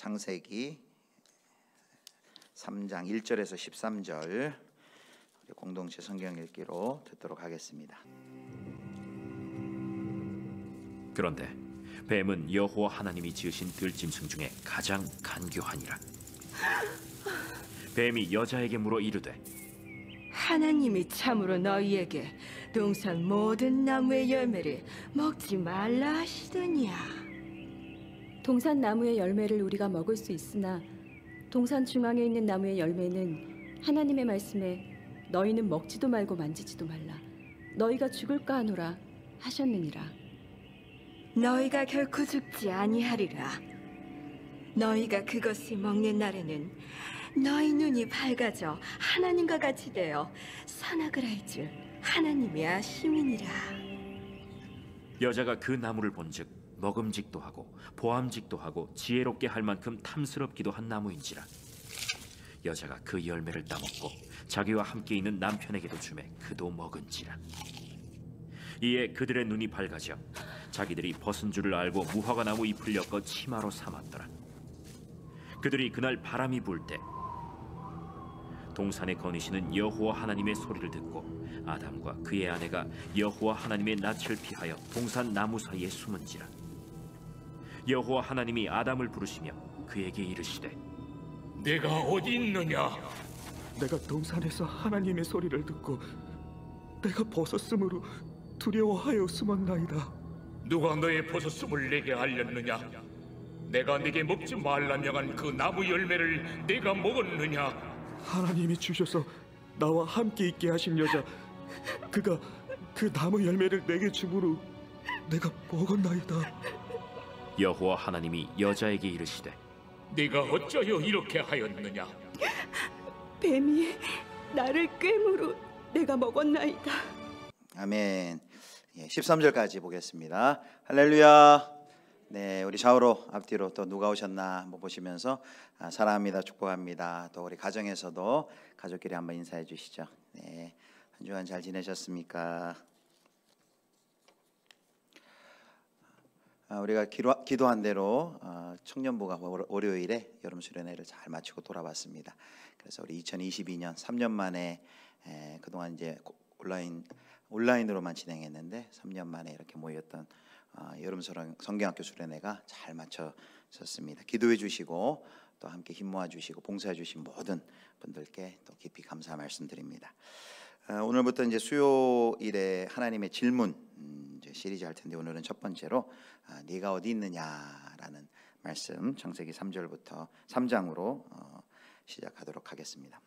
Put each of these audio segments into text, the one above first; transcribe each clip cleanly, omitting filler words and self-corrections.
창세기 3장 1절에서 13절 공동체 성경 읽기로 듣도록 하겠습니다. 그런데 뱀은 여호와 하나님이 지으신 들짐승 중에 가장 간교하니라. 뱀이 여자에게 물어 이르되 하나님이 참으로 너희에게 동산 모든 나무의 열매를 먹지 말라 하시더냐. 동산 나무의 열매를 우리가 먹을 수 있으나 동산 중앙에 있는 나무의 열매는 하나님의 말씀에 너희는 먹지도 말고 만지지도 말라, 너희가 죽을까 하노라 하셨느니라. 너희가 결코 죽지 아니하리라. 너희가 그것을 먹는 날에는 너희 눈이 밝아져 하나님과 같이 되어 선악을 알 줄 하나님이 아심이니라. 여자가 그 나무를 본즉 먹음직도 하고 보암직도 하고 지혜롭게 할 만큼 탐스럽기도 한 나무인지라. 여자가 그 열매를 따먹고 자기와 함께 있는 남편에게도 주매 그도 먹은지라. 이에 그들의 눈이 밝아져 자기들이 벗은 줄을 알고 무화과 나무 잎을 엮어 치마로 삼았더라. 그들이 그날 바람이 불 때 동산에 거니시는 여호와 하나님의 소리를 듣고 아담과 그의 아내가 여호와 하나님의 낯을 피하여 동산 나무 사이에 숨은지라. 여호와 하나님이 아담을 부르시며 그에게 이르시되 내가 어디 있느냐? 내가 동산에서 하나님의 소리를 듣고 내가 벗었으므로 두려워하여 숨었나이다. 누가 너의 벗었음을 내게 알렸느냐? 내가 네게 먹지 말라 명한 그 나무 열매를 내가 먹었느냐? 하나님이 주셔서 나와 함께 있게 하신 여자, 그가 그 나무 열매를 내게 주므로 내가 먹었나이다. 여호와 하나님이 여자에게 이르시되 네가 어찌하여 이렇게 하였느냐? 뱀이 나를 꿰므로 내가 먹었나이다. 아멘. 13절까지 보겠습니다. 할렐루야. 네, 우리 좌우로 앞뒤로 또 누가 오셨나 한번 보시면서 사랑합니다, 축복합니다. 또 우리 가정에서도 가족끼리 한번 인사해 주시죠. 네, 한 주간 잘 지내셨습니까? 우리가 기도한 대로 청년부가 월요일에 여름 수련회를 잘 마치고 돌아왔습니다. 그래서 우리 2022년 3년 만에 그동안 이제 온라인으로만 진행했는데 3년 만에 이렇게 모였던 여름 성경학교 수련회가 잘 마쳐졌습니다. 기도해 주시고 또 함께 힘 모아 주시고 봉사해 주신 모든 분들께 또 깊이 감사 말씀드립니다. 오늘부터 이제 수요일에 하나님의 질문 이제 시리즈 할 텐데 오늘은 첫 번째로 네가 어디 있느냐라는 말씀 창세기 3절부터 3장으로 시작하도록 하겠습니다.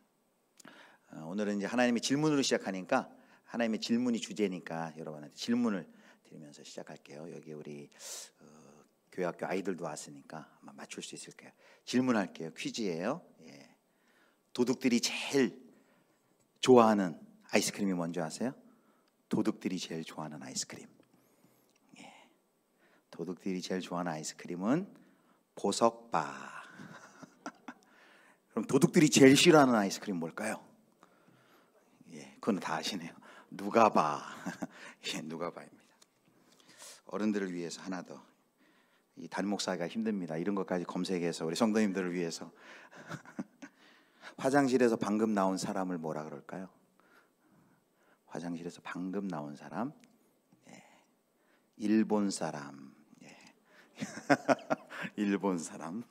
오늘은 이제 하나님의 질문으로 시작하니까 하나님의 질문이 주제니까 여러분한테 질문을 드리면서 시작할게요. 여기 우리 교회학교 아이들도 왔으니까 아마 맞출 수 있을 거예요. 질문할게요. 퀴즈예요. 예. 도둑들이 제일 좋아하는 아이스크림이 뭔지 아세요? 도둑들이 제일 좋아하는 아이스크림. 예. 도둑들이 제일 좋아하는 아이스크림은 보석바. 그럼 도둑들이 제일 싫어하는 아이스크림 뭘까요? 예, 그건 다 아시네요. 누가바. 예, 누가바입니다. 어른들을 위해서 하나 더. 이 담임 목사가 힘듭니다. 이런 것까지 검색해서 우리 성도님들을 위해서. 화장실에서 방금 나온 사람을 뭐라 그럴까요? 화장실에서 방금 나온 사람, 예. 일본 사람, 예. 일본 사람,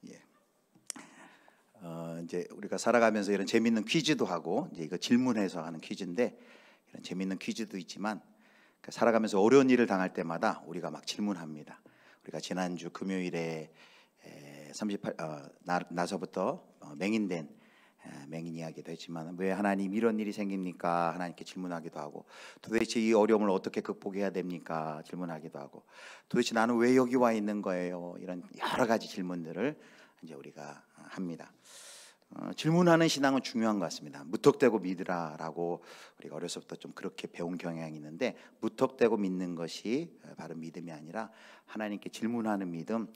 예. 이제 우리가 살아가면서 이런 재밌는 퀴즈도 하고 이제 이거 질문해서 하는 퀴즈인데 이런 재밌는 퀴즈도 있지만 살아가면서 어려운 일을 당할 때마다 우리가 막 질문합니다. 우리가 지난주 금요일에 38 나서부터 맹인된 맹인 이야기도 했지만 왜 하나님 이런 일이 생깁니까? 하나님께 질문하기도 하고 도대체 이 어려움을 어떻게 극복해야 됩니까? 질문하기도 하고 도대체 나는 왜 여기 와 있는 거예요? 이런 여러 가지 질문들을 이제 우리가 합니다. 질문하는 신앙은 중요한 것 같습니다. 무턱대고 믿으라라고 우리가 어려서부터 좀 그렇게 배운 경향이 있는데 무턱대고 믿는 것이 바로 믿음이 아니라 하나님께 질문하는 믿음,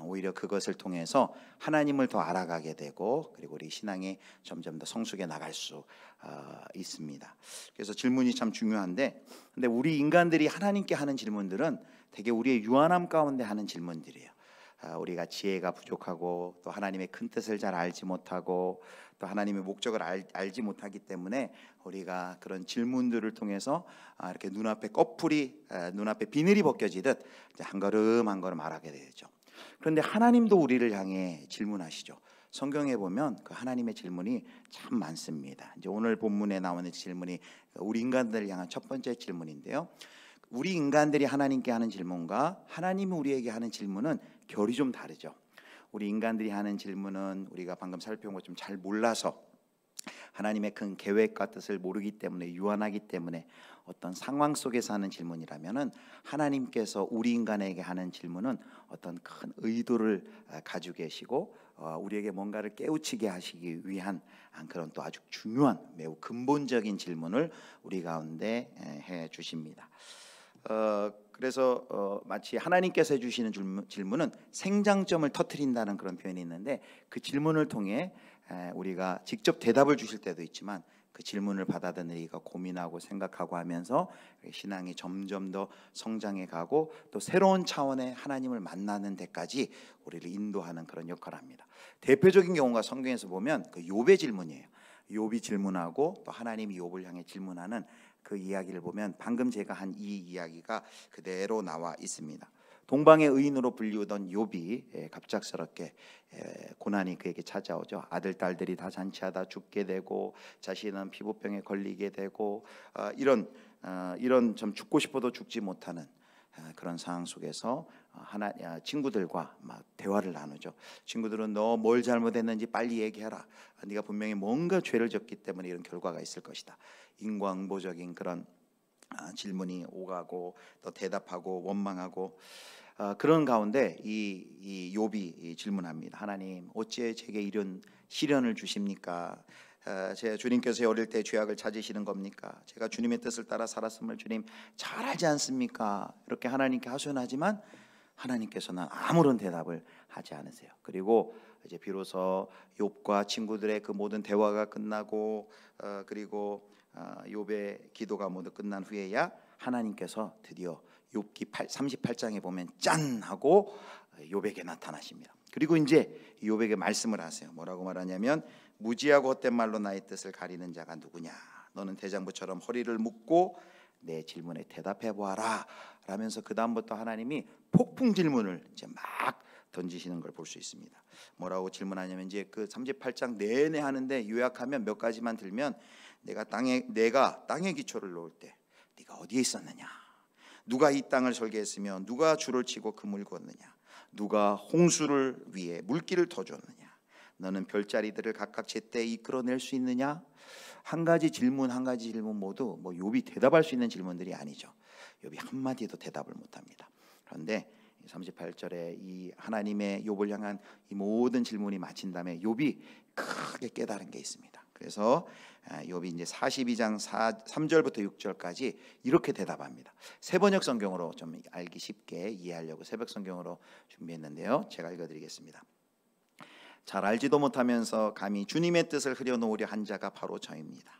오히려 그것을 통해서 하나님을 더 알아가게 되고 그리고 우리 신앙이 점점 더 성숙해 나갈 수 있습니다. 그래서 질문이 참 중요한데 근데 우리 인간들이 하나님께 하는 질문들은 되게 우리의 유한함 가운데 하는 질문들이에요. 우리가 지혜가 부족하고 또 하나님의 큰 뜻을 잘 알지 못하고 또 하나님의 목적을 알지 못하기 때문에 우리가 그런 질문들을 통해서 이렇게 눈앞에 눈앞에 비늘이 벗겨지듯 이제 한 걸음 한 걸음 알아가게 되죠. 그런데 하나님도 우리를 향해 질문하시죠. 성경에 보면 그 하나님의 질문이 참 많습니다. 이제 오늘 본문에 나오는 질문이 우리 인간들을 향한 첫 번째 질문인데요. 우리 인간들이 하나님께 하는 질문과 하나님이 우리에게 하는 질문은 결이 좀 다르죠. 우리 인간들이 하는 질문은 우리가 방금 살펴본 것 좀 잘 몰라서 하나님의 큰 계획과 뜻을 모르기 때문에 유한하기 때문에 어떤 상황 속에서 하는 질문이라면은 하나님께서 우리 인간에게 하는 질문은 어떤 큰 의도를 가지고 계시고 우리에게 뭔가를 깨우치게 하시기 위한 그런 또 아주 중요한 매우 근본적인 질문을 우리 가운데 해 주십니다. 그래서 마치 하나님께서 해주시는 질문은 생장점을 터뜨린다는 그런 표현이 있는데 그 질문을 통해 우리가 직접 대답을 주실 때도 있지만 그 질문을 받아들이고 고민하고 생각하고 하면서 신앙이 점점 더 성장해 가고 또 새로운 차원의 하나님을 만나는 데까지 우리를 인도하는 그런 역할을 합니다. 대표적인 경우가 성경에서 보면 그 욥의 질문이에요. 욥이 질문하고 또 하나님이 욥을 향해 질문하는 그 이야기를 보면 방금 제가 한 이 이야기가 그대로 나와 있습니다. 동방의 의인으로 불리우던 욥이 갑작스럽게 고난이 그에게 찾아오죠. 아들 딸들이 다 잔치하다 죽게 되고 자신은 피부병에 걸리게 되고 이런 좀 죽고 싶어도 죽지 못하는 그런 상황 속에서 친구들과 막 대화를 나누죠. 친구들은 너 뭘 잘못했는지 빨리 얘기해라. 네가 분명히 뭔가 죄를 졌기 때문에 이런 결과가 있을 것이다. 인과응보적인 그런 질문이 오가고 또 대답하고 원망하고 그런 가운데 이 욥이 질문합니다. 하나님, 어찌 제게 이런 시련을 주십니까? 제 주님께서 어릴 때 죄악을 찾으시는 겁니까? 제가 주님의 뜻을 따라 살았음을 주님 잘 알지 않습니까? 이렇게 하나님께 하소연하지만 하나님께서는 아무런 대답을 하지 않으세요. 그리고 이제 비로소 욥과 친구들의 그 모든 대화가 끝나고 그리고 욥의 기도가 모두 끝난 후에야 하나님께서 드디어 욥기 38장에 보면 짠 하고 욥에게 나타나십니다. 그리고 이제 욥에게 말씀을 하세요. 뭐라고 말하냐면 무지하고 헛된 말로 나의 뜻을 가리는 자가 누구냐? 너는 대장부처럼 허리를 묶고 내 질문에 대답해 보아라. 라면서 그 다음부터 하나님이 폭풍 질문을 이제 막 던지시는 걸 볼 수 있습니다. 뭐라고 질문하냐면 이제 그 38장 내내 하는데 요약하면 몇 가지만 들면 내가 땅에 기초를 놓을 때 네가 어디에 있었느냐? 누가 이 땅을 설계했으며 누가 줄을 치고 그물 그었느냐? 누가 홍수를 위해 물길을 터줬느냐? 너는 별자리들을 각각 제때 이끌어낼 수 있느냐? 한 가지 질문 모두 뭐 욥이 대답할 수 있는 질문들이 아니죠. 욥이 한마디도 대답을 못합니다. 그런데 38절에 이 하나님의 욥을 향한 이 모든 질문이 마친 다음에 욥이 크게 깨달은 게 있습니다. 그래서 욥이 이제 42장 3절부터 6절까지 이렇게 대답합니다. 새번역 성경으로 좀 알기 쉽게 이해하려고 새벽 성경으로 준비했는데요. 제가 읽어드리겠습니다. 잘 알지도 못하면서 감히 주님의 뜻을 흐려놓으려 한 자가 바로 저입니다.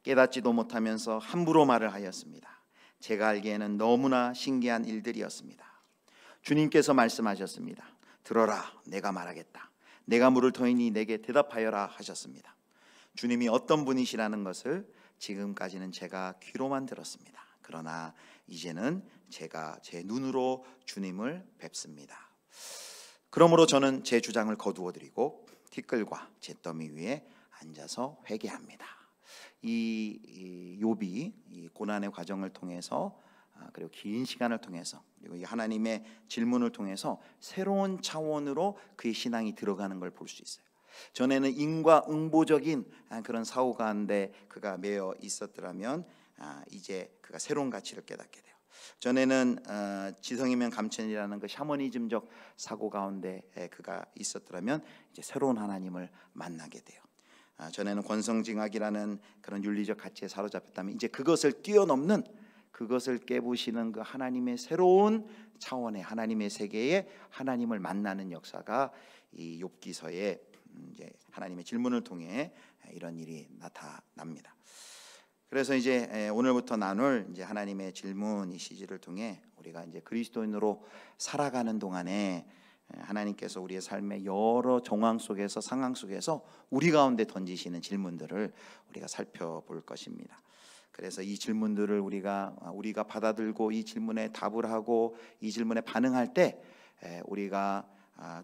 깨닫지도 못하면서 함부로 말을 하였습니다. 제가 알기에는 너무나 신기한 일들이었습니다. 주님께서 말씀하셨습니다. 들어라, 내가 말하겠다. 내가 물을 터이니 내게 대답하여라 하셨습니다. 주님이 어떤 분이시라는 것을 지금까지는 제가 귀로만 들었습니다. 그러나 이제는 제가 제 눈으로 주님을 뵙습니다. 그러므로 저는 제 주장을 거두어 드리고 티끌과 잿더미 위에 앉아서 회개합니다. 이 욥이 이 고난의 과정을 통해서 그리고 긴 시간을 통해서 그리고 이 하나님의 질문을 통해서 새로운 차원으로 그의 신앙이 들어가는 걸 볼 수 있어요. 전에는 인과응보적인 그런 사고 가운데 그가 매여 있었더라면 이제 그가 새로운 가치를 깨닫게 돼요. 전에는 지성이면 감천이라는 그 샤머니즘적 사고 가운데 그가 있었더라면 이제 새로운 하나님을 만나게 돼요. 전에는 권성징악이라는 그런 윤리적 가치에 사로잡혔다면 이제 그것을 뛰어넘는 그것을 깨부시는 그 하나님의 새로운 차원의 하나님의 세계에 하나님을 만나는 역사가 이 욥기서에 이제 하나님의 질문을 통해 이런 일이 나타납니다. 그래서 이제 오늘부터 나눌 이제 하나님의 질문 이 시리즈를 통해 우리가 이제 그리스도인으로 살아가는 동안에 하나님께서 우리의 삶의 여러 정황 속에서 상황 속에서 우리 가운데 던지시는 질문들을 우리가 살펴볼 것입니다. 그래서 이 질문들을 우리가 받아들고 이 질문에 답을 하고 이 질문에 반응할 때 우리가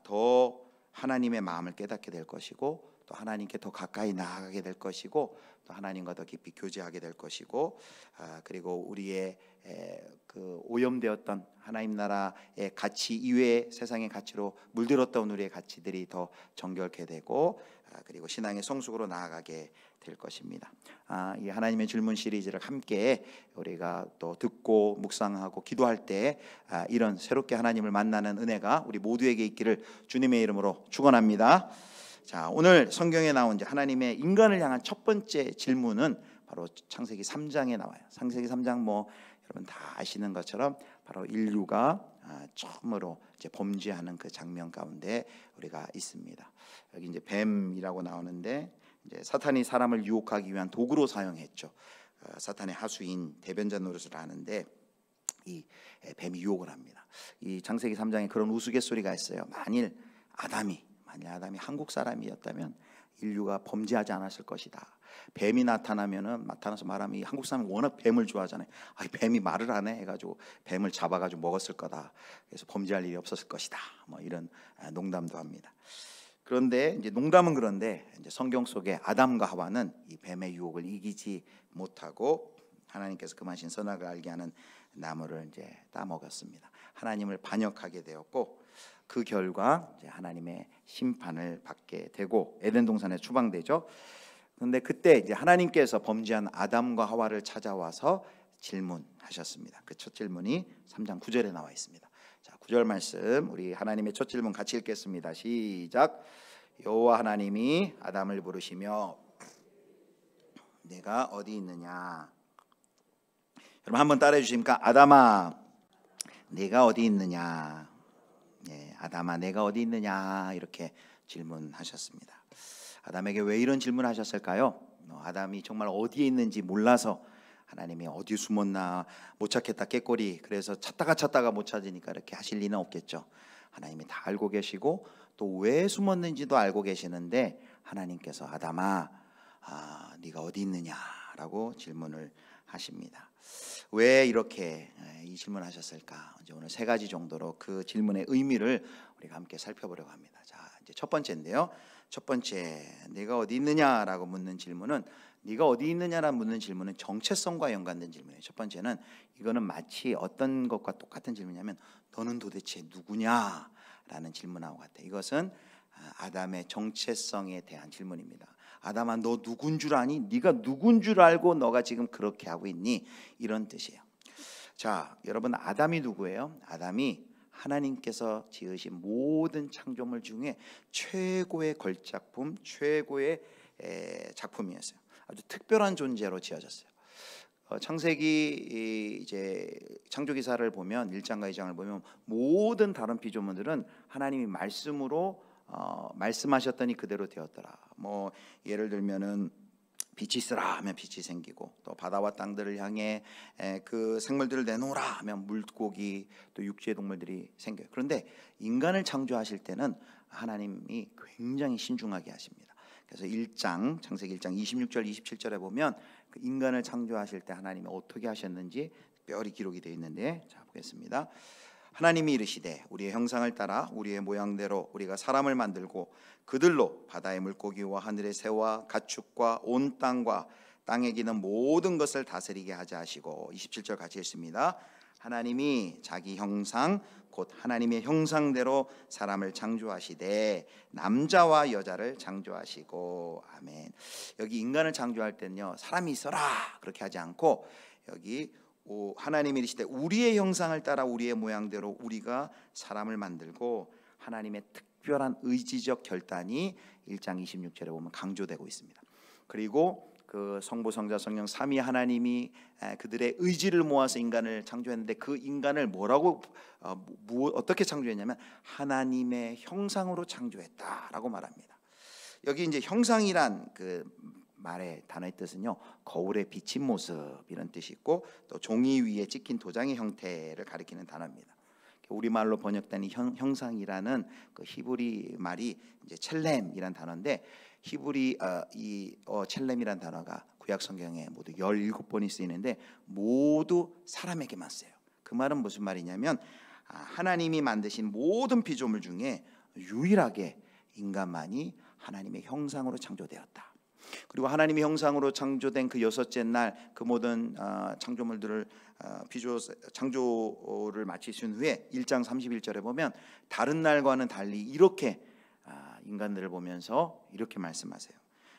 더 하나님의 마음을 깨닫게 될 것이고 또 하나님께 더 가까이 나아가게 될 것이고 또 하나님과 더 깊이 교제하게 될 것이고 그리고 우리의 그 오염되었던 하나님 나라의 가치 이외의 세상의 가치로 물들었던 우리의 가치들이 더 정결케 되고 그리고 신앙의 성숙으로 나아가게 될 것입니다. 이 하나님의 질문 시리즈를 함께 우리가 또 듣고 묵상하고 기도할 때 이런 새롭게 하나님을 만나는 은혜가 우리 모두에게 있기를 주님의 이름으로 축원합니다. 자, 오늘 성경에 나온 이제 하나님의 인간을 향한 첫 번째 질문은 바로 창세기 3장에 나와요. 창세기 3장 뭐 여러분 다 아시는 것처럼 바로 인류가 처음으로 이제 범죄하는 그 장면 가운데 우리가 있습니다. 여기 이제 뱀이라고 나오는데 이제 사탄이 사람을 유혹하기 위한 도구로 사용했죠. 사탄의 하수인 대변자 노릇을 하는데 이 뱀이 유혹을 합니다. 이 창세기 3장에 그런 우스갯소리가 있어요. 만일 아담이 한국 사람이었다면 인류가 범죄하지 않았을 것이다. 뱀이 나타나서 말하면 이 한국 사람이 워낙 뱀을 좋아하잖아요. 뱀이 말을 안 해 해가지고 뱀을 잡아가지고 먹었을 거다. 그래서 범죄할 일이 없었을 것이다. 뭐 이런 농담도 합니다. 그런데 이제 농담은 그런데 이제 성경 속에 아담과 하와는 이 뱀의 유혹을 이기지 못하고 하나님께서 금하신 선악을 알게 하는 나무를 이제 따먹었습니다. 하나님을 반역하게 되었고 그 결과 이제 하나님의 심판을 받게 되고 에덴 동산에 추방되죠. 그런데 그때 이제 하나님께서 범죄한 아담과 하와를 찾아와서 질문하셨습니다. 그 첫 질문이 3장 9절에 나와 있습니다. 자, 9절 말씀 우리 하나님의 첫 질문 같이 읽겠습니다. 시작. 여호와 하나님이 아담을 부르시며 내가 어디 있느냐. 여러분 한번 따라해 주십니까? 아담아 내가 어디 있느냐. 아담아 내가 어디 있느냐 이렇게 질문하셨습니다. 아담에게 왜 이런 질문하셨을까요? 아담이 정말 어디에 있는지 몰라서 하나님이 어디 숨었나 못 찾겠다 깨꼬리 그래서 찾다가 못 찾으니까 이렇게 하실 리는 없겠죠. 하나님이 다 알고 계시고 또 왜 숨었는지도 알고 계시는데 하나님께서 아담아 네가 어디 있느냐라고 질문을 하십니다. 왜 이렇게 이 질문하셨을까? 이제 오늘 세 가지 정도로 그 질문의 의미를 우리가 함께 살펴보려고 합니다. 자, 이제 첫 번째인데요. 첫 번째, 네가 어디 있느냐라고 묻는 질문은 네가 어디 있느냐라고 묻는 질문은 정체성과 연관된 질문이에요. 첫 번째는 이거는 마치 어떤 것과 똑같은 질문이냐면 너는 도대체 누구냐라는 질문하고 같아요. 이것은 아담의 정체성에 대한 질문입니다. 아담아 너 누군 줄 아니? 네가 누군 줄 알고 너가 지금 그렇게 하고 있니? 이런 뜻이에요. 자, 여러분 아담이 누구예요? 아담이 하나님께서 지으신 모든 창조물 중에 최고의 걸작품, 최고의 작품이었어요. 아주 특별한 존재로 지어졌어요. 창세기 이제 창조기사를 보면 1장과 2장을 보면 모든 다른 피조물들은 하나님이 말씀으로 말씀하셨더니 그대로 되었더라. 뭐 예를 들면은 빛이 있으라 하면 빛이 생기고 또 바다와 땅들을 향해 그 생물들을 내놓으라 하면 물고기 또 육지의 동물들이 생겨요. 그런데 인간을 창조하실 때는 하나님이 굉장히 신중하게 하십니다. 그래서 1장 창세기 1장 26절 27절에 보면 그 인간을 창조하실 때 하나님이 어떻게 하셨는지 특별히 기록이 되어 있는데 자 보겠습니다. 하나님이 이르시되 우리의 형상을 따라 우리의 모양대로 우리가 사람을 만들고 그들로 바다의 물고기와 하늘의 새와 가축과 온 땅과 땅에 기는 모든 것을 다스리게 하자 하시고 27절 같이 읽습니다. 하나님이 자기 형상 곧 하나님의 형상대로 사람을 창조하시되 남자와 여자를 창조하시고 아멘. 여기 인간을 창조할 때는요 사람이 있어라 그렇게 하지 않고 여기 하나님이 이르시되 우리의 형상을 따라 우리의 모양대로 우리가 사람을 만들고 하나님의 특별한 의지적 결단이 1장 26절에 보면 강조되고 있습니다. 그리고 그 성부 성자 성령 삼위 하나님이 그들의 의지를 모아서 인간을 창조했는데 그 인간을 뭐라고 어떻게 창조했냐면 하나님의 형상으로 창조했다라고 말합니다. 여기 이제 형상이란 그 말의 단어의 뜻은요 거울에 비친 모습 이런 뜻이 있고 또 종이 위에 찍힌 도장의 형태를 가리키는 단어입니다. 우리말로 번역된 이 형상이라는 그 히브리 말이 이제 첼렘이란 단어인데 히브리 첼렘이란 단어가 구약 성경에 모두 17번이 쓰이는데 모두 사람에게만 쓰여요. 그 말은 무슨 말이냐면 하나님이 만드신 모든 피조물 중에 유일하게 인간만이 하나님의 형상으로 창조되었다. 그리고 하나님의 형상으로 창조된 그 여섯째 날 그 모든 창조물들을 창조를 마치신 후에 1장 31절에 보면 다른 날과는 달리 이렇게 인간들을 보면서 이렇게 말씀하세요.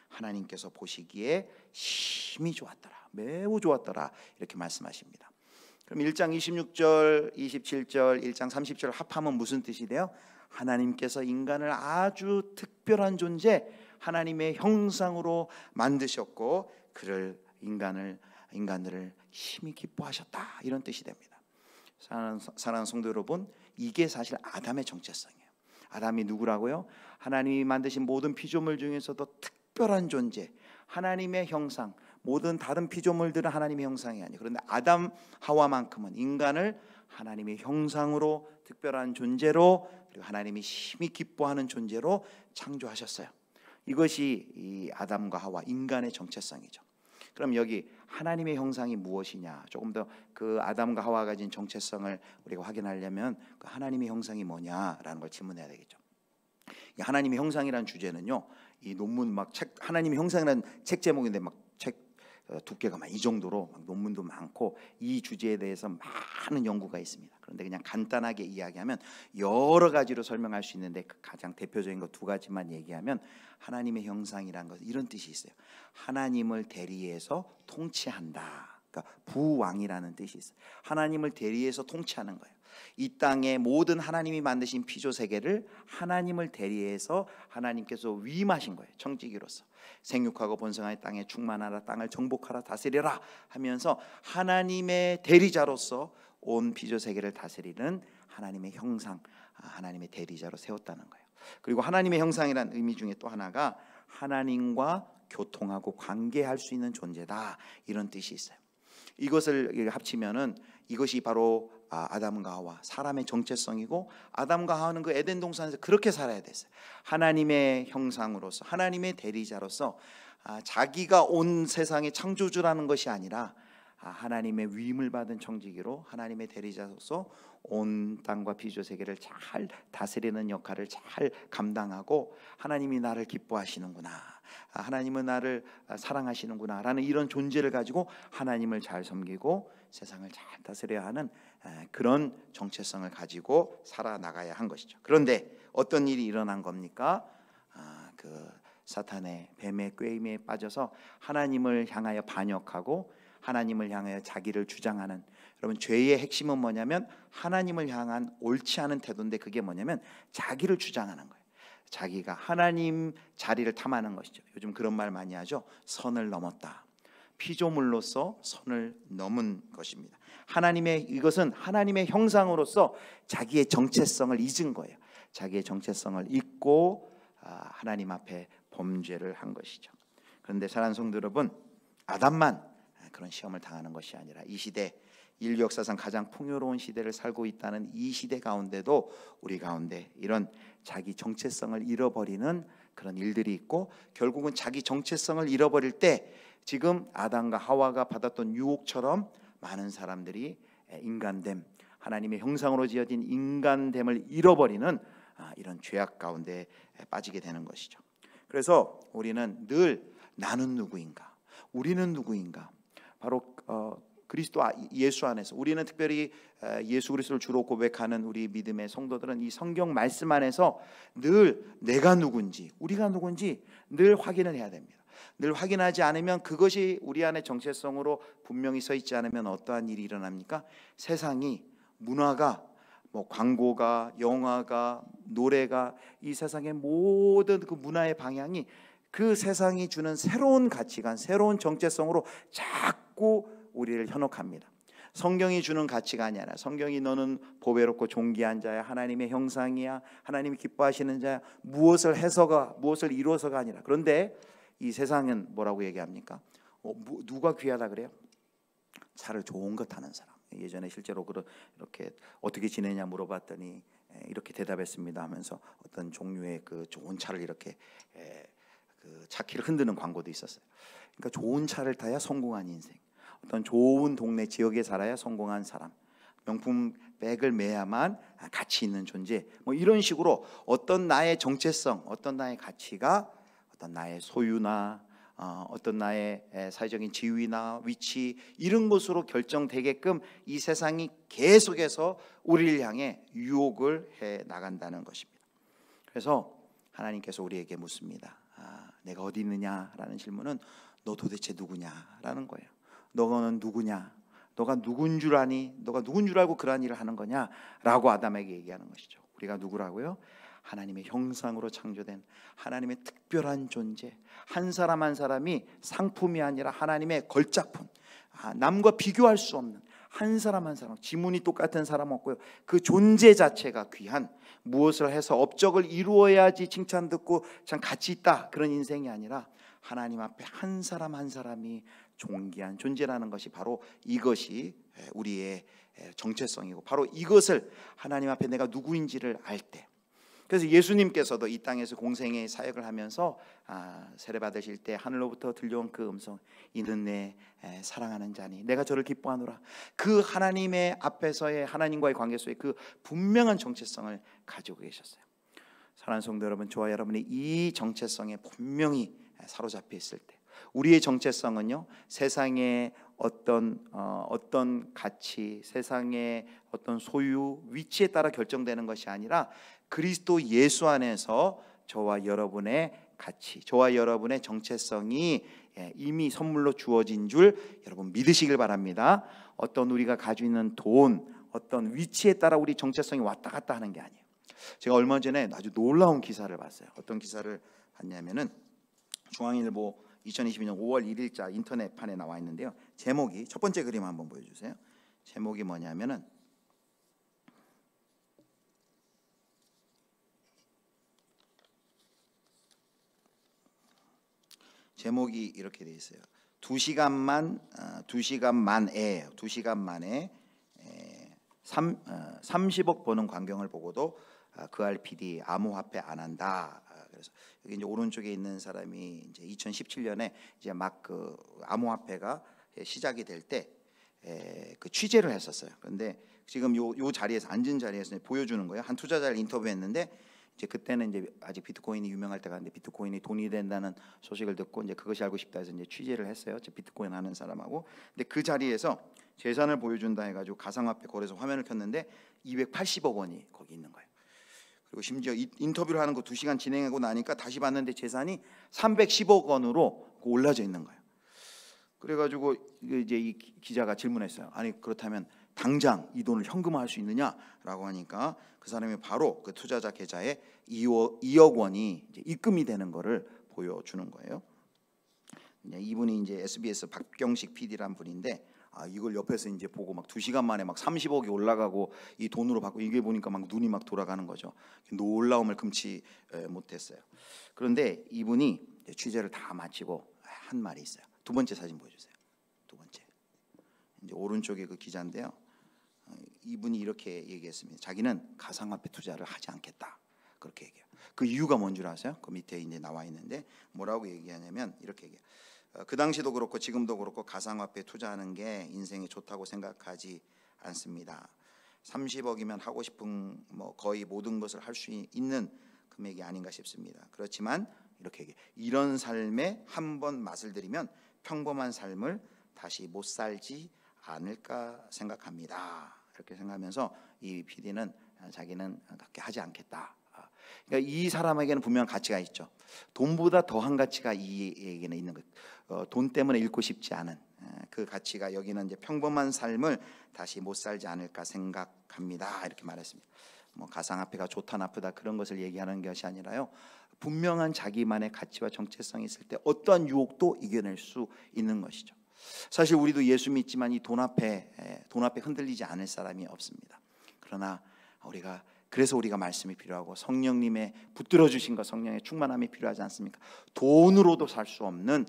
하나님께서 보시기에 심히 좋았더라, 매우 좋았더라, 이렇게 말씀하십니다. 그럼 1장 26절, 27절, 1장 30절 합하면 무슨 뜻이 돼요? 하나님께서 인간을 아주 특별한 존재, 하나님의 형상으로 만드셨고 그를 인간들을 심히 기뻐하셨다, 이런 뜻이 됩니다. 사랑하는 성도 여러분, 이게 사실 아담의 정체성이에요. 아담이 누구라고요? 하나님이 만드신 모든 피조물 중에서도 특별한 존재, 하나님의 형상. 모든 다른 피조물들은 하나님의 형상이 아니에요. 그런데 아담 하와만큼은 인간을 하나님의 형상으로, 특별한 존재로, 그리고 하나님이 심히 기뻐하는 존재로 창조하셨어요. 이것이 이 아담과 하와, 인간의 정체성이죠. 그럼 여기 하나님의 형상이 무엇이냐, 조금 더 그 아담과 하와가 가진 정체성을 우리가 확인하려면 그 하나님의 형상이 뭐냐라는 걸 질문해야 되겠죠. 이 하나님의 형상이라는 주제는요, 이 논문 막 책, 하나님의 형상이라는 책 제목인데 막 책 두께가 막 이 정도로 막 논문도 많고 이 주제에 대해서 많은 연구가 있습니다. 그런데 그냥 간단하게 이야기하면 여러 가지로 설명할 수 있는데 그 가장 대표적인 거 두 가지만 얘기하면 하나님의 형상이라는 것은 이런 뜻이 있어요. 하나님을 대리해서 통치한다. 그러니까 부왕이라는 뜻이 있어요. 하나님을 대리해서 통치하는 거예요. 이 땅의 모든 하나님이 만드신 피조 세계를 하나님을 대리해서 하나님께서 위임하신 거예요. 청지기로서 생육하고 번성하여 땅에 충만하라, 땅을 정복하라, 다스리라 하면서 하나님의 대리자로서 온 피조 세계를 다스리는 하나님의 형상, 하나님의 대리자로 세웠다는 거예요. 그리고 하나님의 형상이라는 의미 중에 또 하나가 하나님과 교통하고 관계할 수 있는 존재다, 이런 뜻이 있어요. 이것을 합치면은 이것이 바로 아담과 하와, 사람의 정체성이고, 아담과 하와는 그 에덴 동산에서 그렇게 살아야 됐어요. 하나님의 형상으로서, 하나님의 대리자로서 자기가 온 세상의 창조주라는 것이 아니라 하나님의 위임을 받은 청지기로 하나님의 대리자로서 온 땅과 피조 세계를 잘 다스리는 역할을 잘 감당하고, 하나님이 나를 기뻐하시는구나, 하나님은 나를 사랑하시는구나 라는 이런 존재를 가지고 하나님을 잘 섬기고 세상을 잘 다스려야 하는 그런 정체성을 가지고 살아나가야 한 것이죠. 그런데 어떤 일이 일어난 겁니까? 그 사탄의 뱀의 꾀임에 빠져서 하나님을 향하여 반역하고 하나님을 향하여 자기를 주장하는, 여러분 죄의 핵심은 뭐냐면 하나님을 향한 옳지 않은 태도인데 그게 뭐냐면 자기를 주장하는 거예요. 자기가 하나님 자리를 탐하는 것이죠. 요즘 그런 말 많이 하죠. 선을 넘었다. 피조물로서 선을 넘은 것입니다. 이것은 하나님의 형상으로서 자기의 정체성을 잊은 거예요. 자기의 정체성을 잊고 하나님 앞에 범죄를 한 것이죠. 그런데 사랑하는 성도 여러분, 아담만 그런 시험을 당하는 것이 아니라 이 시대, 인류 역사상 가장 풍요로운 시대를 살고 있다는 이 시대 가운데도 우리 가운데 이런 자기 정체성을 잃어버리는 그런 일들이 있고, 결국은 자기 정체성을 잃어버릴 때 지금 아담과 하와가 받았던 유혹처럼 많은 사람들이 인간됨, 하나님의 형상으로 지어진 인간됨을 잃어버리는 이런 죄악 가운데 빠지게 되는 것이죠. 그래서 우리는 늘 나는 누구인가, 우리는 누구인가, 바로 그리스도 예수 안에서, 우리는 특별히 예수 그리스도를 주로 고백하는 우리 믿음의 성도들은 이 성경 말씀 안에서 늘 내가 누군지, 우리가 누군지 늘 확인을 해야 됩니다. 늘 확인하지 않으면, 그것이 우리 안의 정체성으로 분명히 서 있지 않으면 어떠한 일이 일어납니까? 세상이, 문화가, 광고가, 영화가, 노래가, 이 세상의 모든 그 문화의 방향이 그 세상이 주는 새로운 가치관, 새로운 정체성으로 자꾸 우리를 현혹합니다. 성경이 주는 가치관이 아니라, 성경이 너는 보배롭고 존귀한 자야, 하나님의 형상이야, 하나님이 기뻐하시는 자야, 무엇을 해서가, 무엇을 이루어서가 아니라. 그런데 이 세상은 뭐라고 얘기합니까? 누가 귀하다 그래요? 차를 좋은 것 타는 사람. 예전에 실제로 이렇게 어떻게 지내냐 물어봤더니 이렇게 대답했습니다 하면서 어떤 종류의 그 좋은 차를 이렇게 그 차키를 흔드는 광고도 있었어요. 그러니까 좋은 차를 타야 성공한 인생, 어떤 좋은 동네 지역에 살아야 성공한 사람, 명품 백을 매야만 가치 있는 존재, 뭐 이런 식으로 어떤 나의 정체성, 어떤 나의 가치가 어떤 나의 소유나 어떤 나의 사회적인 지위나 위치 이런 것으로 결정되게끔 이 세상이 계속해서 우리를 향해 유혹을 해 나간다는 것입니다. 그래서 하나님께서 우리에게 묻습니다. 내가 어디 있느냐라는 질문은 너 도대체 누구냐라는 거예요. 너는 누구냐? 너가 누군 줄 아니? 너가 누군 줄 알고 그러한 일을 하는 거냐? 라고 아담에게 얘기하는 것이죠. 우리가 누구라고요? 하나님의 형상으로 창조된 하나님의 특별한 존재, 한 사람 한 사람이 상품이 아니라 하나님의 걸작품, 남과 비교할 수 없는 한 사람 한 사람, 지문이 똑같은 사람 없고요. 그 존재 자체가 귀한, 무엇을 해서 업적을 이루어야지 칭찬 듣고 참 가치 있다 그런 인생이 아니라 하나님 앞에 한 사람 한 사람이 존귀한 존재라는 것이 바로 이것이 우리의 정체성이고, 바로 이것을 하나님 앞에 내가 누구인지를 알 때, 그래서 예수님께서도 이 땅에서 공생의 사역을 하면서 세례받으실 때 하늘로부터 들려온 그 음성, 이는 내 사랑하는 자니 내가 저를 기뻐하노라, 그 하나님의 앞에서의 하나님과의 관계 속에 그 분명한 정체성을 가지고 계셨어요. 사랑하는 성도 여러분, 저와 여러분이 이 정체성에 분명히 사로잡혀 있을 때, 우리의 정체성은요 세상의 어떤 가치, 세상의 어떤 소유, 위치에 따라 결정되는 것이 아니라 그리스도 예수 안에서 저와 여러분의 가치, 저와 여러분의 정체성이 이미 선물로 주어진 줄 여러분 믿으시길 바랍니다. 어떤 우리가 가지고 있는 돈, 어떤 위치에 따라 우리 정체성이 왔다 갔다 하는 게 아니에요. 제가 얼마 전에 아주 놀라운 기사를 봤어요. 어떤 기사를 봤냐면은 중앙일보 2022년 5월 1일자 인터넷판에 나와 있는데요. 제목이, 첫 번째 그림 한번 보여주세요. 제목이 뭐냐면은 제목이 이렇게 돼 있어요. 2시간 만에 30억 버는 광경을 보고도 그 RPD 암호화폐 안 한다. 그래서 여기 이제 오른쪽에 있는 사람이 이제 2017년에 이제 막 그 암호화폐가 시작이 될 때 그 취재를 했었어요. 그런데 지금 요 자리에서, 앉은 자리에서 보여주는 거예요. 한 투자자를 인터뷰했는데 이제 그때는 이제 아직 비트코인이 유명할 때가 아닌데 비트코인이 돈이 된다는 소식을 듣고 이제 그것이 알고 싶다 해서 이제 취재를 했어요. 비트코인 하는 사람하고. 근데 그 자리에서 재산을 보여준다 해가지고 가상화폐 거래소 화면을 켰는데 280억 원이 거기 있는 거예요. 그리고 심지어 인터뷰를 하는 거 2시간 진행하고 나니까 다시 봤는데 재산이 310억 원으로 올라져 있는 거예요. 그래가지고 이제 이 기자가 질문했어요. 아니 그렇다면 당장 이 돈을 현금화할 수 있느냐라고 하니까 그 사람이 바로 그 투자자 계좌에 2억 원이 이제 입금이 되는 거를 보여주는 거예요. 이분이 이제 SBS 박경식 PD란 분인데 이걸 옆에서 이제 보고 막 2시간 만에 막 30억이 올라가고 이 돈으로 받고, 이게 보니까 막 눈이 막 돌아가는 거죠. 놀라움을 금치 못했어요. 그런데 이분이 취재를 다 마치고 한 말이 있어요. 두 번째 사진 보여주세요. 두 번째. 이제 오른쪽에 그 기자인데요. 이분이 이렇게 얘기했습니다. 자기는 가상화폐 투자를 하지 않겠다. 그렇게 얘기해요. 그 이유가 뭔 줄 아세요? 그 밑에 이제 나와 있는데 뭐라고 얘기하냐면 이렇게 얘기해요. 그 당시도 그렇고 지금도 그렇고 가상화폐 투자하는 게 인생에 좋다고 생각하지 않습니다. 30억이면 하고 싶은 뭐 거의 모든 것을 할 수 있는 금액이 아닌가 싶습니다. 그렇지만 이렇게 얘기해요. 이런 삶에 한번 맛을 들이면 평범한 삶을 다시 못 살지 않을까 생각합니다. 이렇게 생각하면서 이 PD는 자기는 그렇게 하지 않겠다. 그러니까 이 사람에게는 분명 가치가 있죠. 돈보다 더한 가치가 이에게는 있는 것. 돈 때문에 잃고 싶지 않은 그 가치가, 여기는 이제 평범한 삶을 다시 못 살지 않을까 생각합니다. 이렇게 말했습니다. 뭐 가상화폐가 좋다 나쁘다 그런 것을 얘기하는 것이 아니라요. 분명한 자기만의 가치와 정체성이 있을 때 어떠한 유혹도 이겨낼 수 있는 것이죠. 사실 우리도 예수 믿지만 이 돈 앞에 흔들리지 않을 사람이 없습니다. 그러나 그래서 우리가 말씀이 필요하고 성령님의 붙들어 주신 것, 성령의 충만함이 필요하지 않습니까? 돈으로도 살 수 없는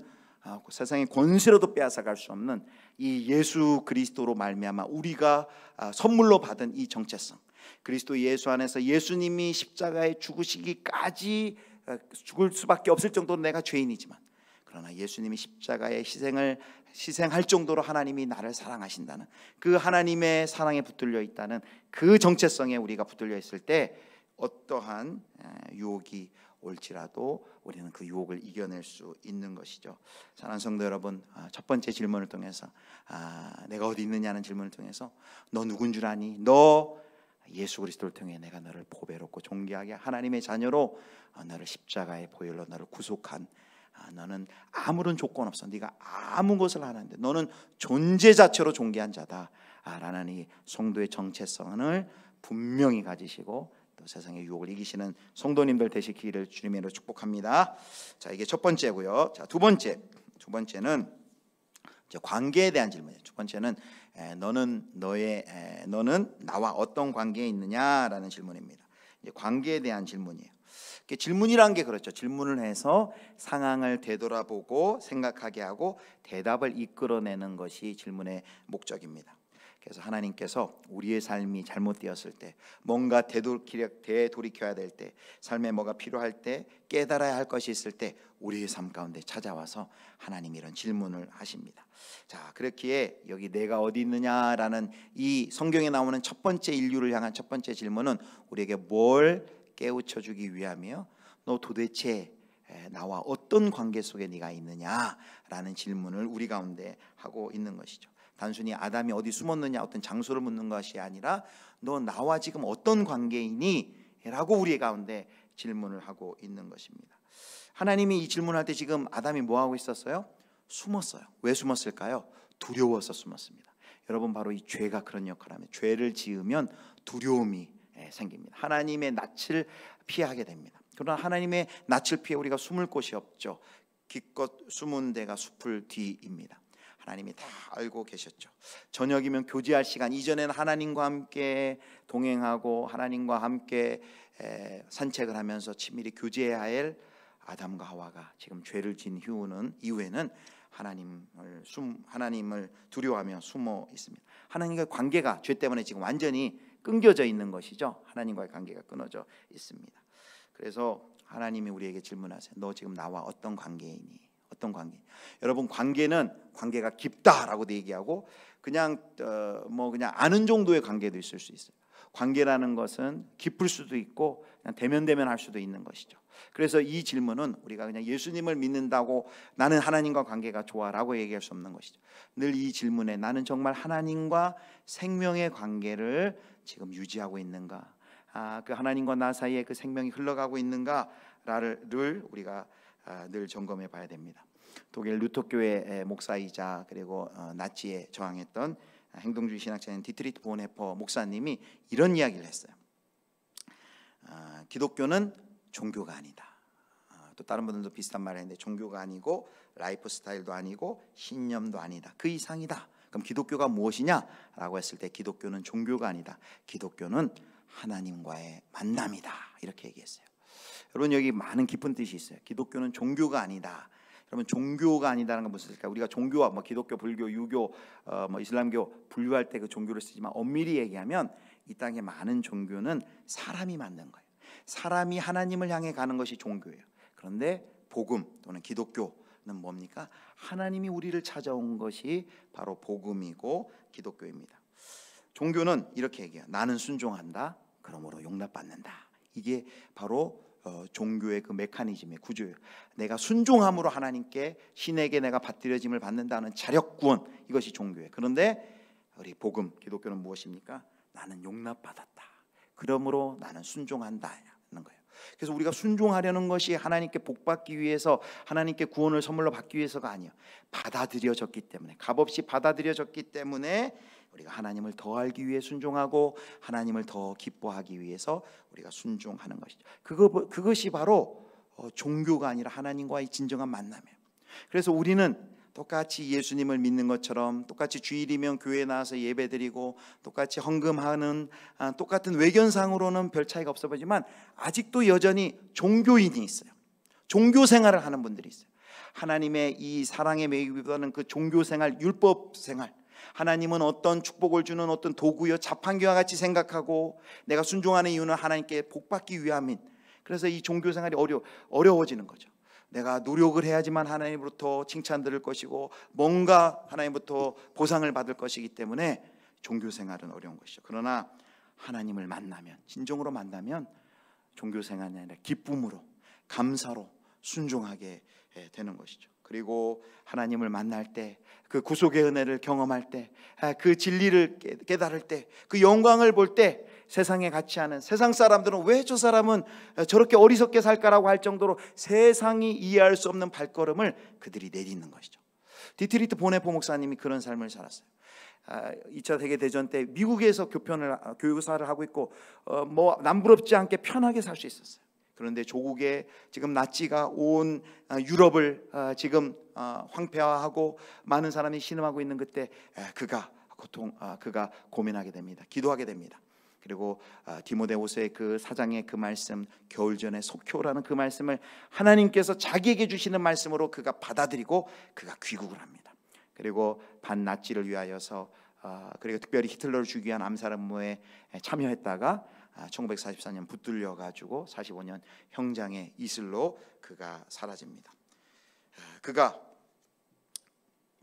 세상의 권세로도 빼앗아갈 수 없는 이 예수 그리스도로 말미암아 우리가 선물로 받은 이 정체성, 그리스도 예수 안에서 예수님이 십자가에 죽으시기까지 죽을 수밖에 없을 정도로 내가 죄인이지만, 그러나 예수님이 십자가의 희생할 정도로 하나님이 나를 사랑하신다는 그 하나님의 사랑에 붙들려 있다는 그 정체성에 우리가 붙들려 있을 때 어떠한 유혹이 올지라도 우리는 그 유혹을 이겨낼 수 있는 것이죠. 사랑하는 성도 여러분, 첫 번째 질문을 통해서 내가 어디 있느냐는 질문을 통해서 너 누군 줄 아니? 너 예수 그리스도를 통해 내가 너를 보배롭고 존귀하게 하나님의 자녀로 너를 십자가의 보혈로 너를 구속한, 너는 아무런 조건 없어, 네가 아무 것을 하는데 너는 존재 자체로 존귀한 자다 라는 이 성도의 정체성을 분명히 가지시고 또 세상의 유혹을 이기시는 성도님들 되시기를 주님으로 축복합니다. 자, 이게 첫 번째고요. 자, 두 번째는 이제 관계에 대한 질문이에요. 첫 번째는 너는 나와 어떤 관계에 있느냐라는 질문입니다. 이제 관계에 대한 질문이에요. 질문이란 게 그렇죠. 질문을 해서 상황을 되돌아보고 생각하게 하고 대답을 이끌어내는 것이 질문의 목적입니다. 그래서 하나님께서 우리의 삶이 잘못되었을 때, 뭔가 되돌이켜야 될 때, 삶에 뭐가 필요할 때, 깨달아야 할 것이 있을 때 우리의 삶 가운데 찾아와서 하나님이 이런 질문을 하십니다. 자, 그렇기에 여기 내가 어디 있느냐라는 이 성경에 나오는 첫 번째 인류를 향한 첫 번째 질문은 우리에게 뭘 깨우쳐 주기 위함이요? 너 도대체 나와 어떤 관계 속에 네가 있느냐라는 질문을 우리 가운데 하고 있는 것이죠. 단순히 아담이 어디 숨었느냐, 어떤 장소를 묻는 것이 아니라 너 나와 지금 어떤 관계이니? 라고 우리 가운데 질문을 하고 있는 것입니다. 하나님이 이 질문할 때 지금 아담이 뭐 하고 있었어요? 숨었어요. 왜 숨었을까요? 두려워서 숨었습니다. 여러분, 바로 이 죄가 그런 역할을 합니다. 죄를 지으면 두려움이 생깁니다. 하나님의 낯을 피하게 됩니다. 그러나 하나님의 낯을 피해 우리가 숨을 곳이 없죠. 기껏 숨은 데가 숲을 뒤입니다. 하나님이 다 알고 계셨죠. 저녁이면 교제할 시간, 이전에는 하나님과 함께 동행하고 하나님과 함께 산책을 하면서 친밀히 교제해야 할 아담과 하와가 지금 죄를 지은 이후에는 하나님을 두려워하며 숨어 있습니다. 하나님과의 관계가 죄 때문에 지금 완전히 끊겨져 있는 것이죠. 하나님과의 관계가 끊어져 있습니다. 그래서 하나님이 우리에게 질문하세요. 너 지금 나와 어떤 관계이니? 어떤 관계? 여러분, 관계가 깊다라고도 얘기하고 그냥 아는 정도의 관계도 있을 수 있어요. 관계라는 것은 깊을 수도 있고 그냥 대면 할 수도 있는 것이죠. 그래서 이 질문은 우리가 그냥 예수님을 믿는다고 나는 하나님과 관계가 좋아라고 얘기할 수 없는 것이죠. 늘 이 질문에 나는 정말 하나님과 생명의 관계를 지금 유지하고 있는가? 그 하나님과 나 사이에 그 생명이 흘러가고 있는가를 우리가 늘 점검해 봐야 됩니다. 독일 루터교회 목사이자 그리고 나치에 저항했던 행동주의 신학자인 디트리트 본헤퍼 목사님이 이런 이야기를 했어요. 기독교는 종교가 아니다. 또 다른 분들도 비슷한 말을 했는데 종교가 아니고 라이프 스타일도 아니고 신념도 아니다. 그 이상이다. 그럼 기독교가 무엇이냐라고 했을 때 기독교는 종교가 아니다. 기독교는 하나님과의 만남이다. 이렇게 얘기했어요. 여러분, 여기 많은 깊은 뜻이 있어요. 기독교는 종교가 아니다. 여러분, 종교가 아니다라는 건 무슨 뜻일까요? 우리가 종교와 기독교, 불교, 유교, 이슬람교 분류할 때 그 종교를 쓰지만 엄밀히 얘기하면 이 땅의 많은 종교는 사람이 만든 거예요. 사람이 하나님을 향해 가는 것이 종교예요. 그런데 복음 또는 기독교는 뭡니까? 하나님이 우리를 찾아온 것이 바로 복음이고 기독교입니다. 종교는 이렇게 얘기해요. 나는 순종한다. 그러므로 용납받는다. 이게 바로 종교의 그 메커니즘의 구조예요. 내가 순종함으로 하나님께 신에게 내가 받들여짐을 받는다는 자력 구원, 이것이 종교예요. 그런데 우리 복음 기독교는 무엇입니까? 나는 용납받았다. 그러므로 나는 순종한다 하는 거예요. 그래서 우리가 순종하려는 것이 하나님께 복받기 위해서, 하나님께 구원을 선물로 받기 위해서가 아니에요. 받아들여졌기 때문에, 값없이 받아들여졌기 때문에 우리가 하나님을 더 알기 위해 순종하고 하나님을 더 기뻐하기 위해서 우리가 순종하는 것이죠. 그것이 바로 종교가 아니라 하나님과의 진정한 만남이에요. 그래서 우리는 똑같이 예수님을 믿는 것처럼 똑같이 주일이면 교회에 나와서 예배드리고 똑같이 헌금하는 똑같은 외견상으로는 별 차이가 없어 보이지만 아직도 여전히 종교인이 있어요. 종교 생활을 하는 분들이 있어요. 하나님의 이 사랑의 매기보다는 그 종교 생활, 율법 생활, 하나님은 어떤 축복을 주는 어떤 도구요 자판기와 같이 생각하고 내가 순종하는 이유는 하나님께 복받기 위함인, 그래서 이 종교 생활이 어려워지는 거죠. 내가 노력을 해야지만 하나님으로부터 칭찬 들을 것이고 뭔가 하나님부터 보상을 받을 것이기 때문에 종교 생활은 어려운 것이죠. 그러나 하나님을 만나면, 진정으로 만나면 종교 생활이 아니라 기쁨으로, 감사로 순종하게 되는 것이죠. 그리고 하나님을 만날 때, 그 구속의 은혜를 경험할 때, 그 진리를 깨달을 때, 그 영광을 볼 때 세상에 같이 하는, 세상 사람들은 왜 저 사람은 저렇게 어리석게 살까라고 할 정도로 세상이 이해할 수 없는 발걸음을 그들이 내딛는 것이죠. 디트리트 보네포 목사님이 그런 삶을 살았어요. 2차 세계대전 때 미국에서 교육사를 하고 있고 뭐 남부럽지 않게 편하게 살 수 있었어요. 그런데 조국에 지금 나치가 온 유럽을 지금 황폐화하고 많은 사람이 신음하고 있는 그때 그가 고민하게 됩니다. 기도하게 됩니다. 그리고 디모데후서의 그 사장의 그 말씀, 겨울전에 속효라는 그 말씀을 하나님께서 자기에게 주시는 말씀으로 그가 받아들이고 그가 귀국을 합니다. 그리고 반나치를 위하여서 그리고 특별히 히틀러를 죽이기 위한 암살 업무에 참여했다가 1944년 붙들려 가지고 45년 형장의 이슬로 그가 사라집니다. 그가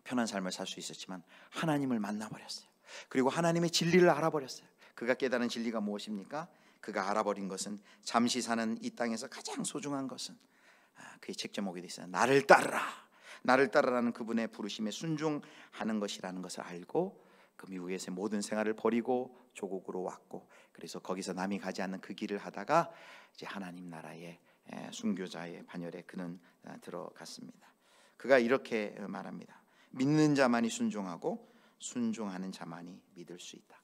편한 삶을 살 수 있었지만 하나님을 만나버렸어요. 그리고 하나님의 진리를 알아버렸어요. 그가 깨달은 진리가 무엇입니까? 그가 알아버린 것은 잠시 사는 이 땅에서 가장 소중한 것은 그의 책 제목이 있어요. 나를 따르라. 나를 따르라는 그분의 부르심에 순종하는 것이라는 것을 알고 그 미국에서의 모든 생활을 버리고 조국으로 왔고, 그래서 거기서 남이 가지 않는 그 길을 하다가 이제 하나님 나라의 순교자의 반열에 그는 들어갔습니다. 그가 이렇게 말합니다. 믿는 자만이 순종하고 순종하는 자만이 믿을 수 있다.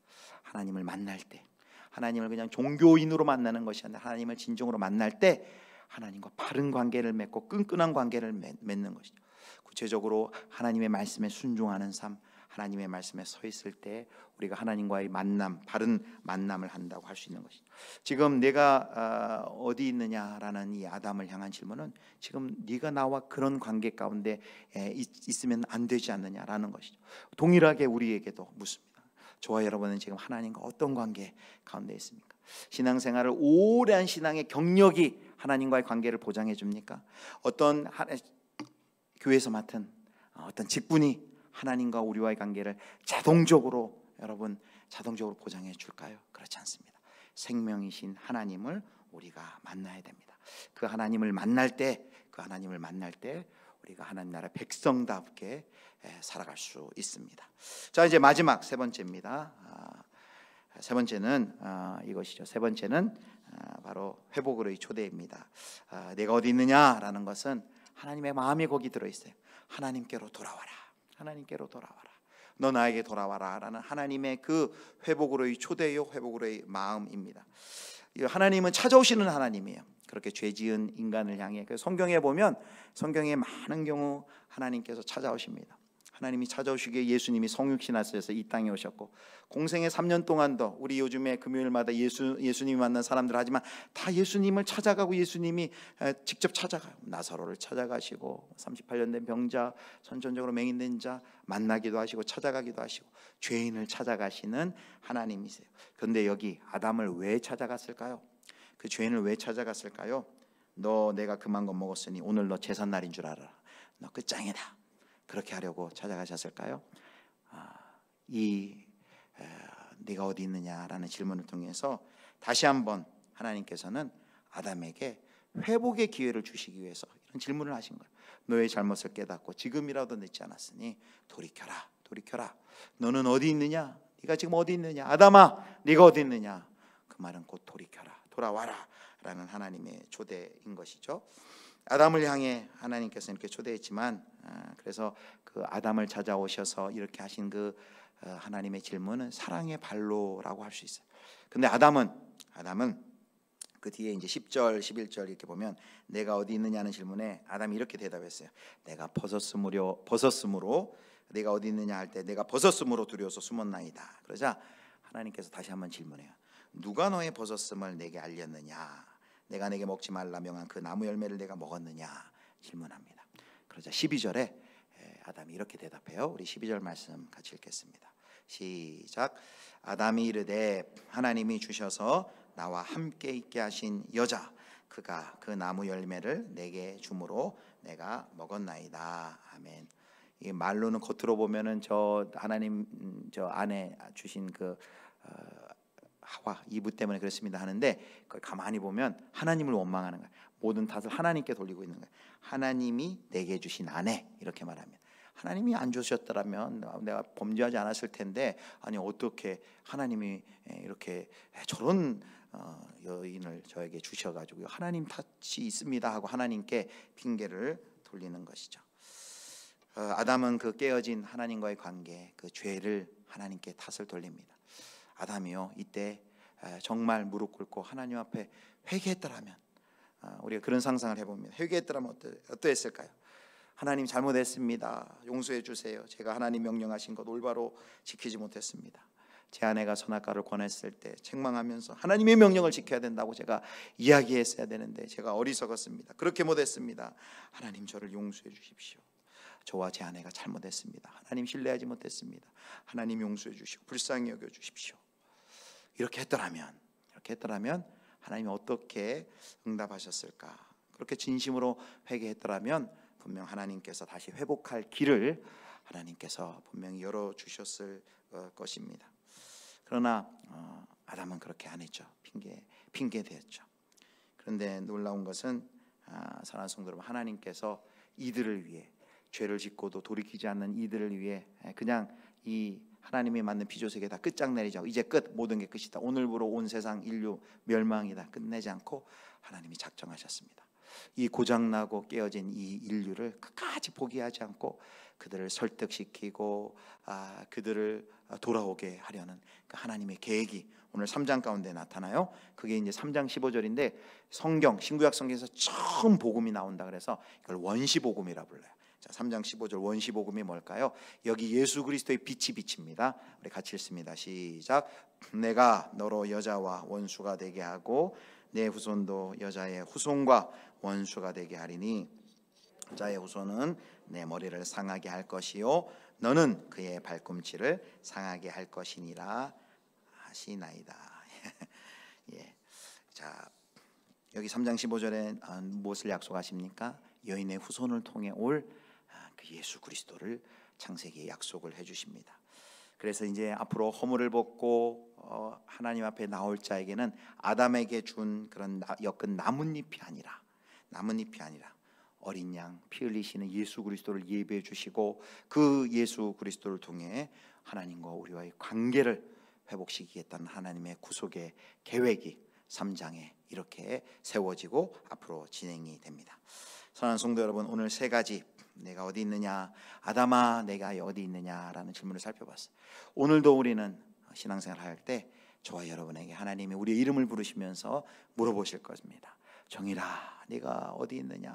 하나님을 만날 때, 하나님을 그냥 종교인으로 만나는 것이 아니라 하나님을 진정으로 만날 때 하나님과 바른 관계를 맺고 끈끈한 관계를 맺는 것이죠. 구체적으로 하나님의 말씀에 순종하는 삶, 하나님의 말씀에 서 있을 때 우리가 하나님과의 만남, 바른 만남을 한다고 할 수 있는 것이죠. 지금 내가 어디 있느냐라는 이 아담을 향한 질문은 지금 네가 나와 그런 관계 가운데 있으면 안 되지 않느냐라는 것이죠. 동일하게 우리에게도 묻습니다. 저와 여러분은 지금 하나님과 어떤 관계 가운데 있습니까? 신앙생활을 오랜 신앙의 경력이 하나님과의 관계를 보장해 줍니까? 어떤 교회에서 맡은 어떤 직분이 하나님과 우리와의 관계를 자동적으로 보장해 줄까요? 그렇지 않습니다. 생명이신 하나님을 우리가 만나야 됩니다. 그 하나님을 만날 때 우리가 하나님 나라 백성답게 살아갈 수 있습니다. 자, 이제 마지막 세 번째입니다. 세 번째는 이것이죠. 세 번째는 바로 회복으로의 초대입니다. 내가 어디 있느냐라는 것은 하나님의 마음이 거기 들어 있어요. 하나님께로 돌아와라. 하나님께로 돌아와라. 너 나에게 돌아와라 라는 하나님의 그 회복으로의 초대요, 회복으로의 마음입니다. 하나님은 찾아오시는 하나님이에요. 그렇게 죄지은 인간을 향해. 성경에 보면 성경에 많은 경우 하나님께서 찾아오십니다. 하나님이 찾아오시기에 예수님이 성육신하셔서 이 땅에 오셨고, 공생의 3년 동안도 우리 요즘에 금요일마다 예수님이 만난 사람들 하지만 다 예수님을 찾아가고 예수님이 직접 찾아가요. 나사로를 찾아가시고 38년 된 병자, 선천적으로 맹인된 자 만나기도 하시고 찾아가기도 하시고 죄인을 찾아가시는 하나님이세요. 그런데 여기 아담을 왜 찾아갔을까요? 그 죄인을 왜 찾아갔을까요? 너 내가 그만 것 먹었으니 오늘 너 제삿날인 줄 알아라. 너 끝장이다. 그렇게 하려고 찾아가셨을까요? 네가 어디 있느냐라는 질문을 통해서 다시 한번 하나님께서는 아담에게 회복의 기회를 주시기 위해서 이런 질문을 하신 거예요. 너의 잘못을 깨닫고 지금이라도 늦지 않았으니 돌이켜라. 너는 어디 있느냐? 네가 지금 어디 있느냐? 아담아, 네가 어디 있느냐? 그 말은 곧 돌아와라 라는 하나님의 초대인 것이죠. 아담을 향해 하나님께서 이렇게 초대했지만, 그래서 그 아담을 찾아오셔서 이렇게 하신 그 하나님의 질문은 사랑의 발로라고 할 수 있어요. 근데 아담은 그 뒤에 이제 10절, 11절 이렇게 보면 내가 어디 있느냐는 질문에 아담이 이렇게 대답했어요. 내가 벗었으므로 내가 어디 있느냐 할 때 내가 벗었으므로 두려워서 숨었나이다. 그러자 하나님께서 다시 한번 질문해요. 누가 너의 벗었음을 내게 알렸느냐? 내가 내게 먹지 말라 명한 그 나무 열매를 내가 먹었느냐? 질문합니다. 그러자 12절에 아담이 이렇게 대답해요. 우리 12절 말씀 같이 읽겠습니다. 시작. 아담이 이르되 하나님이 주셔서 나와 함께 있게 하신 여자 그가 그 나무 열매를 내게 주므로 내가 먹었나이다. 아멘. 이 말로는 겉으로 보면은 저 하나님 저 안에 주신 그 하와 이브 때문에 그렇습니다 하는데 그걸 가만히 보면 하나님을 원망하는 거예요. 모든 탓을 하나님께 돌리고 있는 거예요. 하나님이 내게 주신 아내 이렇게 말합니다. 하나님이 안 주셨더라면 내가 범죄하지 않았을 텐데 아니 어떻게 하나님이 이렇게 저런 여인을 저에게 주셔가지고 하나님 탓이 있습니다 하고 하나님께 핑계를 돌리는 것이죠. 아담은 그 깨어진 하나님과의 관계 그 죄를 하나님께 탓을 돌립니다. 아담이요 이때 정말 무릎 꿇고 하나님 앞에 회개했더라면 우리가 그런 상상을 해봅니다. 회개했더라면 어떠했을까요? 하나님 잘못했습니다. 용서해 주세요. 제가 하나님 명령하신 것 올바로 지키지 못했습니다. 제 아내가 선악과를 권했을 때 책망하면서 하나님의 명령을 지켜야 된다고 제가 이야기했어야 되는데 제가 어리석었습니다. 그렇게 못했습니다. 하나님 저를 용서해 주십시오. 저와 제 아내가 잘못했습니다. 하나님 신뢰하지 못했습니다. 하나님 용서해 주시고 불쌍히 여겨 주십시오. 이렇게 했더라면 하나님이 어떻게 응답하셨을까? 그렇게 진심으로 회개했더라면 분명 하나님께서 다시 회복할 길을 하나님께서 분명히 열어주셨을 것입니다. 그러나 아담은 그렇게 안 했죠. 핑계대었죠. 그런데 놀라운 것은 사랑하는 성도 여러분, 하나님께서 이들을 위해 죄를 짓고도 돌이키지 않는 이들을 위해 그냥 이 하나님이 만든 피조세계 다 끝장내리자고 이제 끝 모든 게 끝이다. 오늘부로 온 세상 인류 멸망이다. 끝내지 않고 하나님이 작정하셨습니다. 이 고장나고 깨어진 이 인류를 끝까지 포기하지 않고 그들을 설득시키고 그들을 돌아오게 하려는 그 하나님의 계획이 오늘 3장 가운데 나타나요. 그게 이제 3장 15절인데 성경 신구약 성경에서 처음 복음이 나온다 그래서 이걸 원시복음이라 불러요. 자, 3장 15절 원시복음이 뭘까요? 여기 예수 그리스도의 빛이 비칩니다. 우리 같이 읽습니다. 시작. 내가 너로 여자와 원수가 되게 하고 내 후손도 여자의 후손과 원수가 되게 하리니 여자의 후손은 내 머리를 상하게 할 것이요 너는 그의 발꿈치를 상하게 할 것이니라 하시나이다. 예. 자, 여기 3장 15절에 무엇을 약속하십니까? 여인의 후손을 통해 올 그 예수 그리스도를 창세기에 약속을 해주십니다. 그래서 이제 앞으로 허물을 벗고 하나님 앞에 나올 자에게는 아담에게 준 그런 엮은 나뭇잎이 아니라 어린 양 피 흘리시는 예수 그리스도를 예배해 주시고 그 예수 그리스도를 통해 하나님과 우리와의 관계를 회복시키겠다는 하나님의 구속의 계획이 3장에 이렇게 세워지고 앞으로 진행이 됩니다. 사랑하는 성도 여러분, 오늘 세 가지 내가 어디 있느냐, 아담아 내가 어디 있느냐라는 질문을 살펴봤어요. 오늘도 우리는 신앙생활 할 때 저와 여러분에게 하나님이 우리의 이름을 부르시면서 물어보실 것입니다. 정일아 네가 어디 있느냐,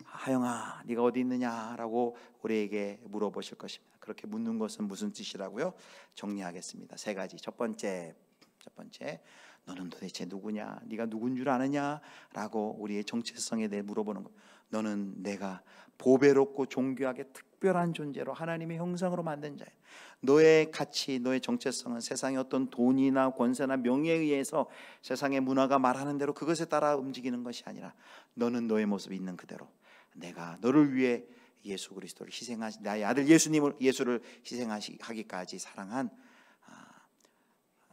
하영아 네가 어디 있느냐라고 우리에게 물어보실 것입니다. 그렇게 묻는 것은 무슨 뜻이라고요? 정리하겠습니다. 세 가지. 첫 번째 너는 도대체 누구냐, 네가 누군 줄 아느냐라고 우리의 정체성에 대해 물어보는 것. 너는 내가 보배롭고 존귀하게 특별한 존재로 하나님의 형상으로 만든 자야. 너의 가치, 너의 정체성은 세상의 어떤 돈이나 권세나 명예에 의해서 세상의 문화가 말하는 대로 그것에 따라 움직이는 것이 아니라 너는 너의 모습이 있는 그대로 내가 너를 위해 예수 그리스도를 희생하시, 나의 아들 예수를 희생하기까지 사랑한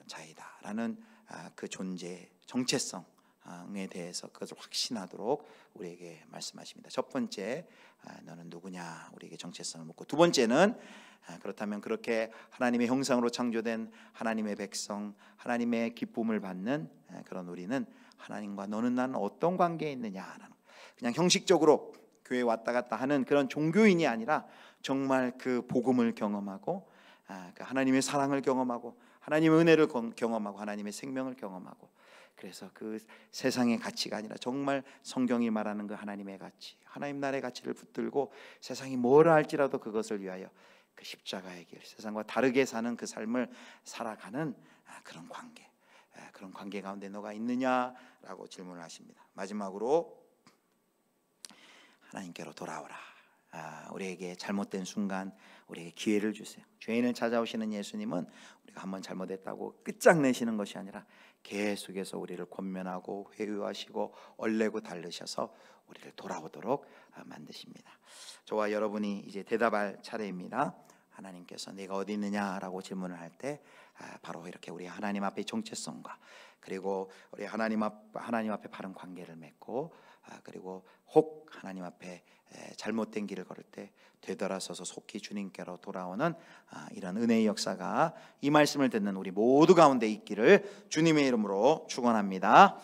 자이다라는 그 존재의 정체성에 대해서 그것을 확신하도록 우리에게 말씀하십니다. 첫 번째, 너는 누구냐 우리에게 정체성을 묻고, 두 번째는 그렇다면 그렇게 하나님의 형상으로 창조된 하나님의 백성, 하나님의 기쁨을 받는 그런 우리는 하나님과 너는 나는 어떤 관계에 있느냐라는, 그냥 형식적으로 교회에 왔다 갔다 하는 그런 종교인이 아니라 정말 그 복음을 경험하고 그 하나님의 사랑을 경험하고 하나님의 은혜를 경험하고 하나님의 생명을 경험하고, 그래서 그 세상의 가치가 아니라 정말 성경이 말하는 그 하나님의 가치, 하나님 나라의 가치를 붙들고 세상이 뭐라 할지라도 그것을 위하여 그 십자가의 길, 세상과 다르게 사는 그 삶을 살아가는 그런 관계, 그런 관계 가운데 너가 있느냐라고 질문을 하십니다. 마지막으로 하나님께로 돌아오라. 우리에게 잘못된 순간 우리에게 기회를 주세요. 죄인을 찾아오시는 예수님은 우리가 한번 잘못했다고 끝장내시는 것이 아니라 계속해서 우리를 권면하고 회유하시고 얼레고 달르셔서 우리를 돌아오도록 만드십니다. 저와 여러분이 이제 대답할 차례입니다. 하나님께서 내가 어디 있느냐라고 질문을 할 때 바로 이렇게 우리 하나님 앞의 정체성과 그리고 우리 하나님 앞에 바른 관계를 맺고 그리고 혹 하나님 앞에 잘못된 길을 걸을 때 되돌아서서 속히 주님께로 돌아오는 이런 은혜의 역사가 이 말씀을 듣는 우리 모두 가운데 있기를 주님의 이름으로 축원합니다.